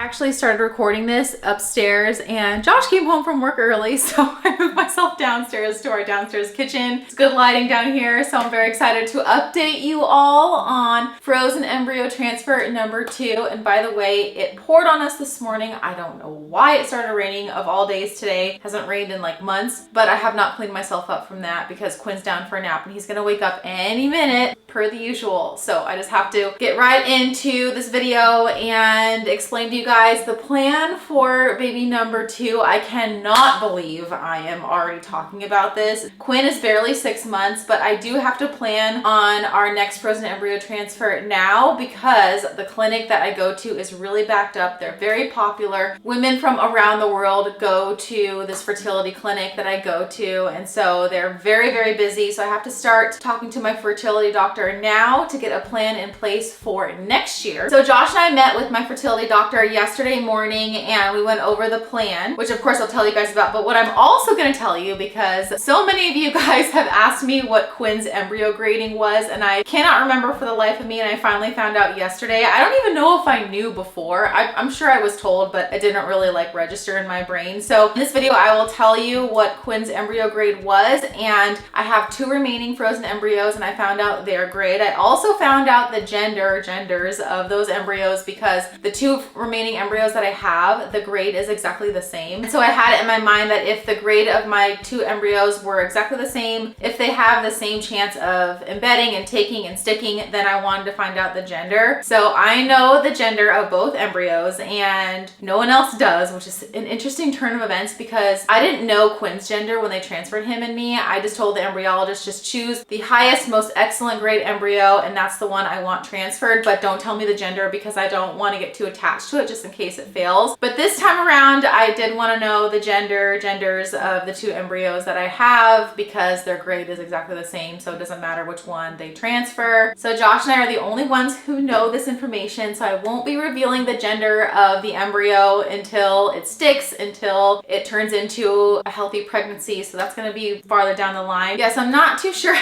Actually started recording this upstairs and Josh came home from work early, so I moved myself downstairs to our downstairs kitchen. It's good lighting down here, so I'm very excited to update you all on frozen embryo transfer number 2. And by the way, it poured on us this morning. I don't know why it started raining of all days today. It hasn't rained in like months, but I have not cleaned myself up from that because Quinn's down for a nap and he's gonna wake up any minute per the usual. So I just have to get right into this video and explain to you guys the plan for baby number 2. I cannot believe I am already talking about this. Quinn is barely 6 months, but I do have to plan on our next frozen embryo transfer now because the clinic that I go to is really backed up. They're very popular. Women from around the world go to this fertility clinic that I go to, and so they're very, very busy. So I have to start talking to my fertility doctor now to get a plan in place for next year. So Josh and I met with my fertility doctor yesterday morning and we went over the plan, which of course I'll tell you guys about. But what I'm also going to tell you, because so many of you guys have asked me what Quinn's embryo grading was and I cannot remember for the life of me, and I finally found out yesterday. I don't even know if I knew before. I'm sure I was told, but it didn't really like register in my brain. So in this video I will tell you what Quinn's embryo grade was, and I have 2 remaining frozen embryos and I found out their grade. I also found out the genders of those embryos because the 2 remaining embryos that I have, the grade is exactly the same. So I had it in my mind that if the grade of my 2 embryos were exactly the same, if they have the same chance of embedding and taking and sticking, then I wanted to find out the gender. So I know the gender of both embryos and no one else does, which is an interesting turn of events because I didn't know Quinn's gender when they transferred him and me. I just told the embryologist, just choose the highest, most excellent grade embryo and that's the one I want transferred, but don't tell me the gender because I don't want to get too attached to it just in case it fails. But this time around I did want to know the genders of the 2 embryos that I have because their grade is exactly the same, so it doesn't matter which one they transfer. So Josh and I are the only ones who know this information, so I won't be revealing the gender of the embryo until it sticks, until it turns into a healthy pregnancy. So that's going to be farther down the line. Yes, I'm not too sure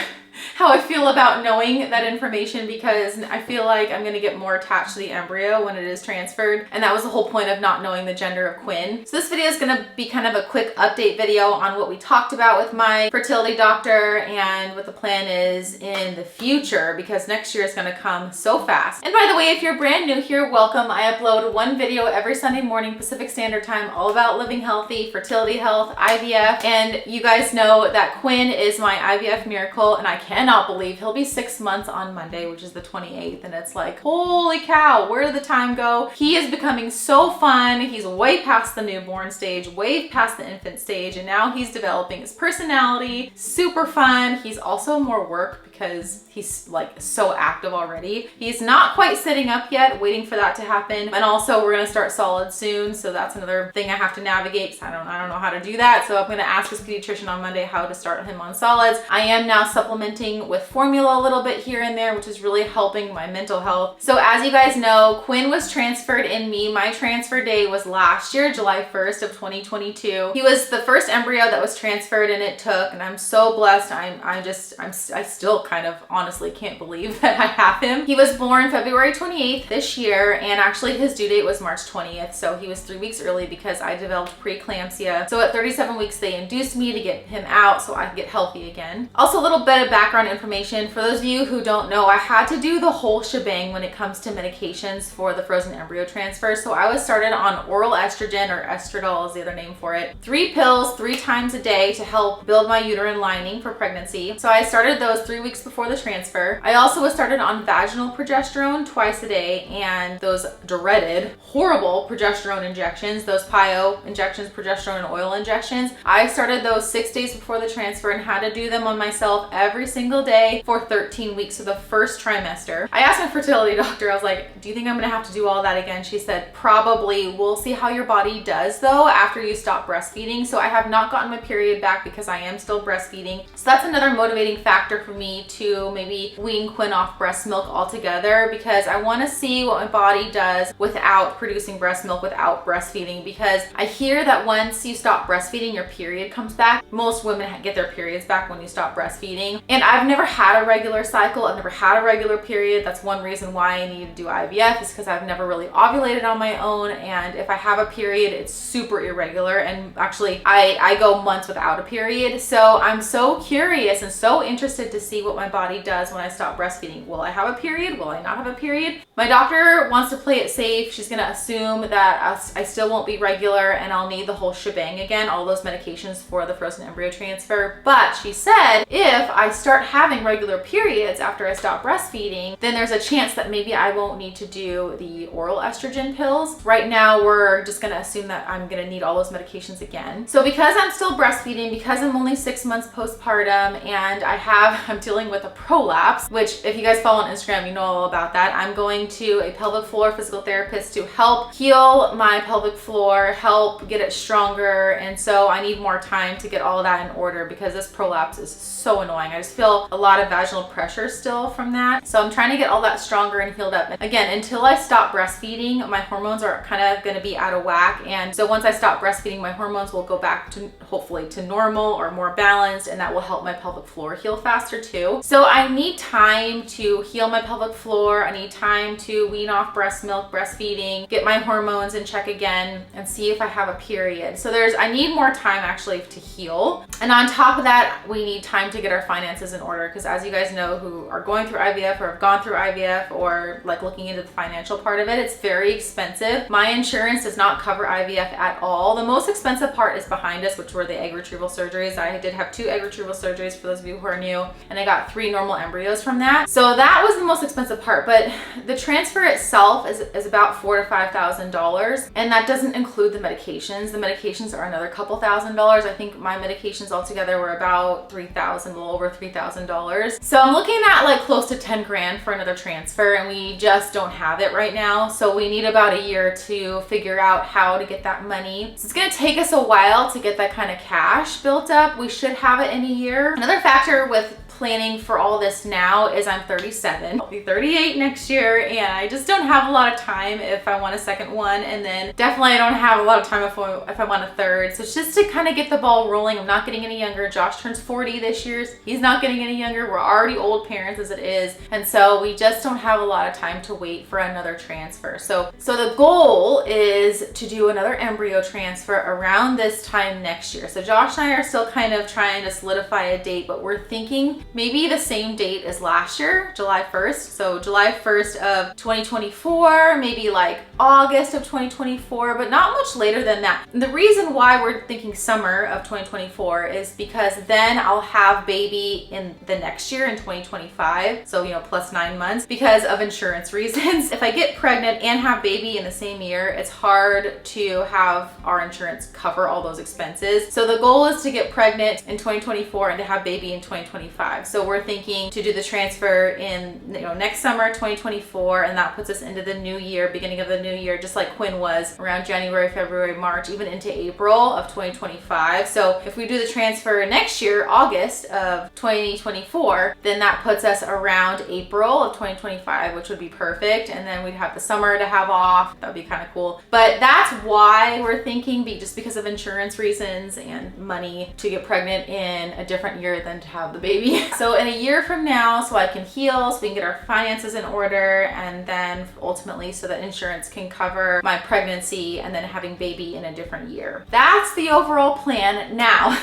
how I feel about knowing that information because I feel like I'm gonna get more attached to the embryo when it is transferred, and that was the whole point of not knowing the gender of Quinn. So this video is gonna be kind of a quick update video on what we talked about with my fertility doctor and what the plan is in the future because next year is gonna come so fast. And by the way, if you're brand new here, welcome. I upload 1 video every Sunday morning Pacific Standard Time all about living healthy, fertility health, IVF, and you guys know that Quinn is my IVF miracle and I cannot believe he'll be 6 months on Monday, which is the 28th, and it's like, holy cow, where did the time go? He is becoming so fun. He's way past the newborn stage, way past the infant stage, and now he's developing his personality. Super fun. He's also more work because he's like so active already. He's not quite sitting up yet, waiting for that to happen. And also we're gonna start solids soon, so that's another thing I have to navigate because I don't know how to do that. So I'm gonna ask his pediatrician on Monday how to start him on solids. I am now supplementing with formula a little bit here and there, which is really helping my mental health. So as you guys know, Quinn was transferred in me. My transfer day was last year, July 1st of 2022. He was the first embryo that was transferred and it took, and I'm so blessed. I still kind of honestly can't believe that I have him. He was born February 28th this year, and actually his due date was March 20th. So he was 3 weeks early because I developed preeclampsia. So at 37 weeks, they induced me to get him out so I could get healthy again. Also a little bit of background information. For those of you who don't know, I had to do the whole shebang when it comes to medications for the frozen embryo transfer. So I was started on oral estrogen, or estradiol is the other name for it. 3 pills 3 times a day to help build my uterine lining for pregnancy. So I started those 3 weeks before the transfer. I also was started on vaginal progesterone twice a day and those dreaded, horrible progesterone injections, those PIO injections, progesterone and oil injections. I started those 6 days before the transfer and had to do them on myself every single day for 13 weeks of the first trimester. I asked my fertility doctor, I was like, do you think I'm gonna have to do all that again? She said, probably. We'll see how your body does though after you stop breastfeeding. So I have not gotten my period back because I am still breastfeeding. So that's another motivating factor for me to maybe wean Quinn off breast milk altogether because I want to see what my body does without producing breast milk, without breastfeeding, because I hear that once you stop breastfeeding, your period comes back. Most women get their periods back when you stop breastfeeding. And And I've never had a regular cycle. I've never had a regular period. That's one reason why I need to do IVF, is because I've never really ovulated on my own. And if I have a period, it's super irregular. And actually I go months without a period. So I'm so curious and so interested to see what my body does when I stop breastfeeding. Will I have a period? Will I not have a period? My doctor wants to play it safe. She's gonna assume that I still won't be regular and I'll need the whole shebang again, all those medications for the frozen embryo transfer. But she said if I start having regular periods after I stop breastfeeding, then there's a chance that maybe I won't need to do the oral estrogen pills. Right now, we're just gonna assume that I'm gonna need all those medications again. So because I'm still breastfeeding, because I'm only 6 months postpartum, and I'm dealing with a prolapse, which if you guys follow on Instagram, you know all about that. I'm going to a pelvic floor physical therapist to help heal my pelvic floor, help get it stronger. And so I need more time to get all of that in order because this prolapse is so annoying. I just feel a lot of vaginal pressure still from that. So I'm trying to get all that stronger and healed up. And again, until I stop breastfeeding, my hormones are kind of going to be out of whack. And so once I stop breastfeeding, my hormones will go back to hopefully to normal or more balanced, and that will help my pelvic floor heal faster too. So I need time to heal my pelvic floor. I need time to wean off breast milk, breastfeeding, get my hormones in check again, and see if I have a period. So I need more time actually to heal. And on top of that, we need time to get our finances in order, because as you guys know who are going through IVF or have gone through IVF or like looking into the financial part of it, it's very expensive. My insurance does not cover IVF at all. The most expensive part is behind us, which were the egg retrieval surgeries. I did have 2 egg retrieval surgeries for those of you who are new, and I got 3 normal embryos from that. So that was the most expensive part, but the transfer itself is about $4,000 to $5,000, and that doesn't include the medications. The medications are another couple $1,000s. I think my medications altogether were about $3,000, a little over $3,000. So I'm looking at like close to 10 grand for another transfer, and we just don't have it right now. So we need about a year to figure out how to get that money. So it's gonna take us a while to get that kind of cash built up. We should have it in a year. Another factor with planning for all this now is I'm 37. I'll be 38 next year, and I just don't have a lot of time if I want a second one, and then definitely I don't have a lot of time if I want a third. So it's just to kind of get the ball rolling. I'm not getting any younger. Josh turns 40 this year. He's not getting any younger. We're already old parents as it is, and so we just don't have a lot of time to wait for another transfer. So the goal is to do another embryo transfer around this time next year. So Josh and I are still kind of trying to solidify a date, but we're thinking maybe the same date as last year, July 1st. So July 1st of 2024, maybe like August of 2024, but not much later than that. And the reason why we're thinking summer of 2024 is because then I'll have baby in the next year in 2025. So, you know, plus 9 months because of insurance reasons. If I get pregnant and have baby in the same year, it's hard to have our insurance cover all those expenses. So the goal is to get pregnant in 2024 and to have baby in 2025. So we're thinking to do the transfer in, you know, next summer 2024, and that puts us into the new year, beginning of the new year, just like Quinn was around January, February, March, even into April of 2025. So if we do the transfer next year, August of 2024, then that puts us around April of 2025, which would be perfect. And then we'd have the summer to have off. That'd be kind of cool. But that's why we're thinking, just because of insurance reasons and money, to get pregnant in a different year than to have the baby. So in a year from now, so I can heal, so we can get our finances in order, and then ultimately so that insurance can cover my pregnancy and then having baby in a different year. That's the overall plan. Now,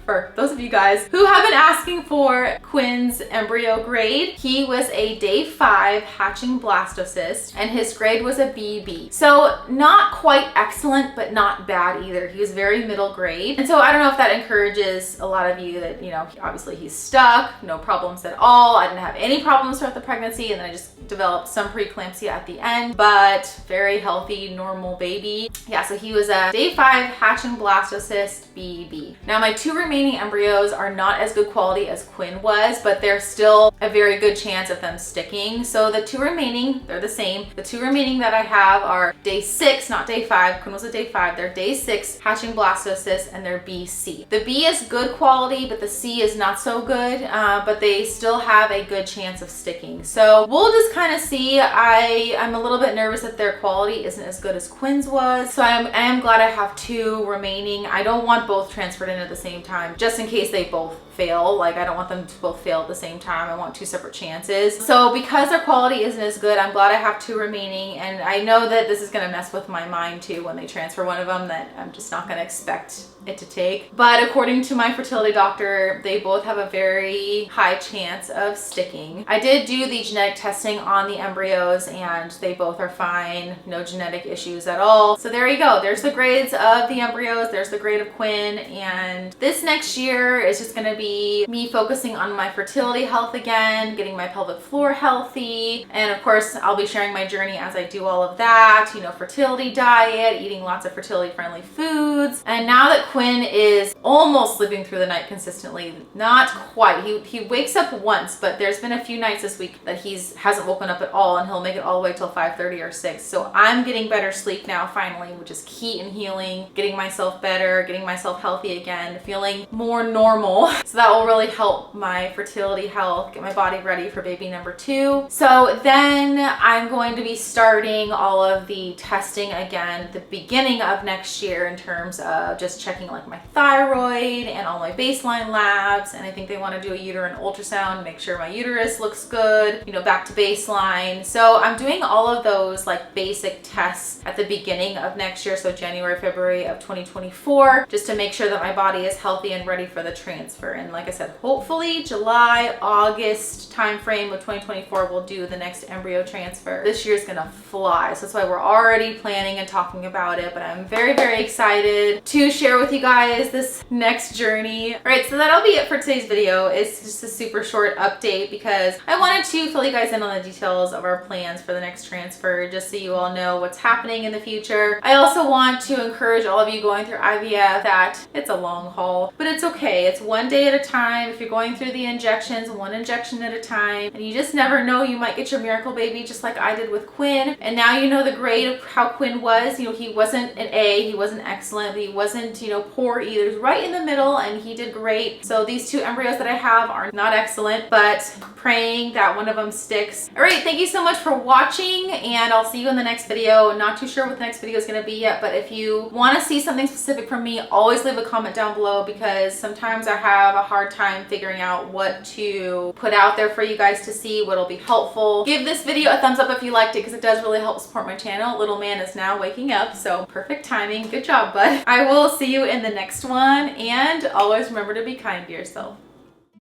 for those of you guys who have been asking for Quinn's embryo grade, he was a day 5 hatching blastocyst, and his grade was a BB. So not quite excellent, but not bad either. He was very middle grade. And so I don't know if that encourages a lot of you that, you know, obviously he's stuck, no problems at all. I didn't have any problems throughout the pregnancy, and then I just developed some preeclampsia at the end, but very healthy, normal baby. Yeah, so he was a day 5 hatching blastocyst BB. Now my 2 remaining embryos are not as good quality as Quinn was, but they're still a very good chance of them sticking. So the 2 remaining, they're the same. The 2 remaining that I have are day 6, not day 5. Quinn was a day 5. They're day 6 hatching blastocyst, and they're BC. The B is good quality, but the C is not so good, but they still have a good chance of sticking. So we'll just kind of see. I'm a little bit nervous that their quality isn't as good as Quinn's was. So I am glad I have 2 remaining. I don't want both transferred in at the same time, just in case they both fail. Like, I don't want them to both fail at the same time. I want 2 separate chances. So because their quality isn't as good, I'm glad I have 2 remaining. And I know that this is going to mess with my mind too when they transfer one of them, that I'm just not going to expect it to take. But according to my fertility doctor, they both have a very high chance of sticking. I did do the genetic testing on the embryos and they both are fine. No genetic issues at all. So there you go. There's the grades of the embryos. There's the grade of Quinn. And this next year is just going to be me focusing on my fertility health again, getting my pelvic floor healthy. And of course, I'll be sharing my journey as I do all of that. You know, fertility diet, eating lots of fertility friendly foods. And now that Quinn is almost sleeping through the night consistently, not quite. He wakes up once, but there's been a few nights this week that hasn't woken up at all, and he'll make it all the way till 5:30 or 6. So I'm getting better sleep now finally, which is key in healing, getting myself better, getting myself healthy again, feeling more normal. So that will really help my fertility health, get my body ready for baby number 2. So then I'm going to be starting all of the testing again at the beginning of next year in terms of just checking like my thyroid and all my baseline labs. And I think they want to do a uterine ultrasound, make sure my uterus looks good, you know, back to baseline. So I'm doing all of those like basic tests at the beginning of next year. So January, February of 2024, just to make sure that my body is healthy and ready for the transfer. And like I said, hopefully July, August timeframe of 2024, we'll do the next embryo transfer. This year's gonna fly. So that's why we're already planning and talking about it. But I'm very, very excited to share with you guys this next journey. All right, so that'll be it for today's video. It's just a super short update because I wanted to fill you guys in on the details of our plans for the next transfer, just so you all know what's happening in the future. I also want to encourage all of you going through IVF that it's a long haul, but it's okay. It's one day at a time. If you're going through the injections, one injection at a time, and you just never know, you might get your miracle baby just like I did with Quinn. And now you know the grade of how Quinn was. You know, he wasn't an A, he wasn't excellent, but he wasn't, you know, poor either. He was right in the middle and he did great. So these 2 embryos that I have are not excellent, but praying that one of them sticks. All right, thank you so much for watching, and I'll see you in the next video. Not too sure what the next video is going to be yet, but if you want to see something specific from me, always leave a comment down below, because sometimes I have a hard time figuring out what to put out there for you guys to see, what'll be helpful. Give this video a thumbs up if you liked it, because it does really help support my channel. Little man is now waking up, so perfect timing. Good job, bud. I will see you in the next one, and always remember to be kind to yourself.